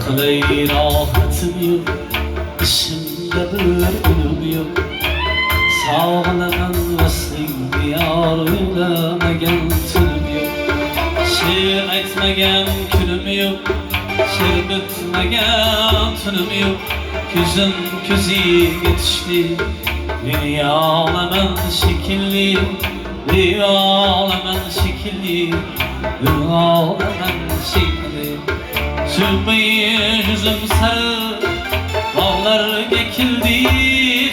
Akley rahatım yok, işimde bir ölüm yok. Sağlanan ve sevgi yar eylemegen tünüm yok. Şiir etmegen günüm yok, şiir bitmegen tünüm yok. Küzüm küzü yetişti, beni ağlaman şekilli, beni ağlaman şekilli, beni ağlaman şekilli. Sülmeyi yüzüm sarı, bağlar gekildi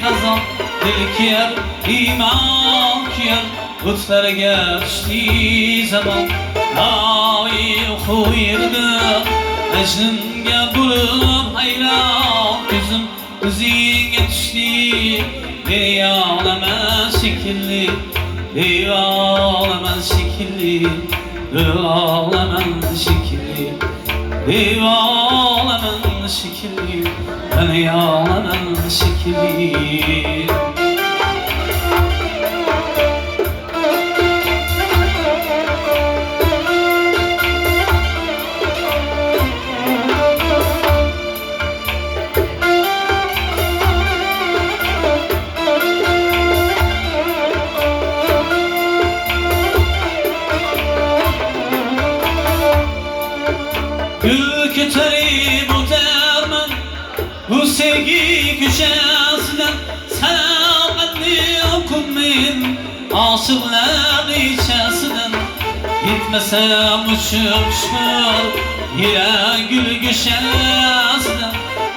kazan. Dil kiyar, iman kiyar, utlar geçti zaman. Navi kuyurdu, ecnimge bulup hayran. Gözüm kızın geçti, beni ağlaman şekilli, beni ağlaman şekilli, beni ağlaman şekilli, beni ağlaman şekilli, beni ağlaman şekilli. Gül küteri bu derman, bu sevgi gücesinden. Sana kalbi okunmayın, aşıklar içesinden. Gitmesem uçup çıkar, yine gül güçesinden.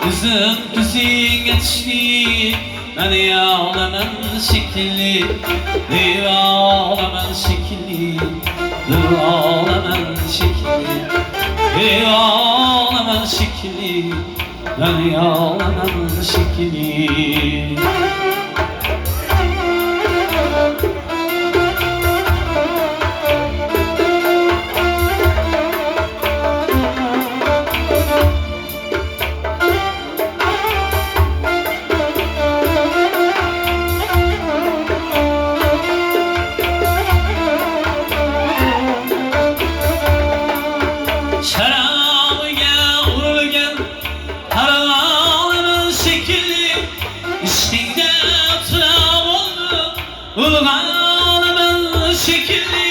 Üzüm küzün geçti, beni ağlaman şekilli, beni ağlaman şekilli, beni ağlaman şekilli. Beni ağlaman şekilli, beni ağlaman şekilli. İşte tırav oldu, ulğanımın şekilli.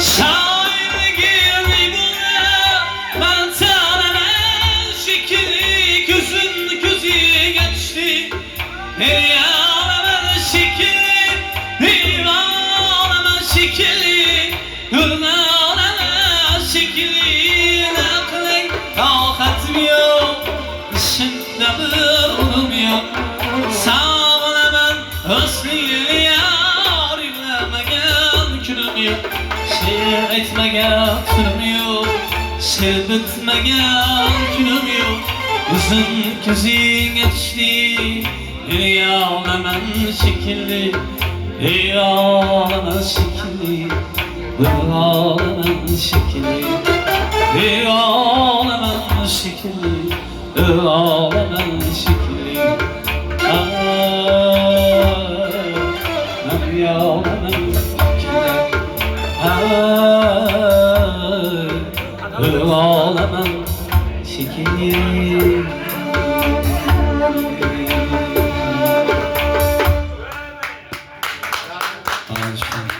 Şair girdi buraya, ben tanımın şekilli. Gözün gözü geçti, ağlamın şekilli. Şekilli, hırnağına şekilli. Aklın tahatim yok, işimde bir ulum yok. Sağlaman hıslıyla yar eylemegen günüm yok. Şiir etmegen günüm yok, şiir bitmegen günüm yok. Uzun gözün geçti, beni ağlaman şekilli, beni ağlaman şekilli, beni ağlaman şekilli, beni ağlaman şekilli, beni ağlaman şekilli. Beni ağlaman şekilli, beni ağlaman şekilli. Anlaşıldı.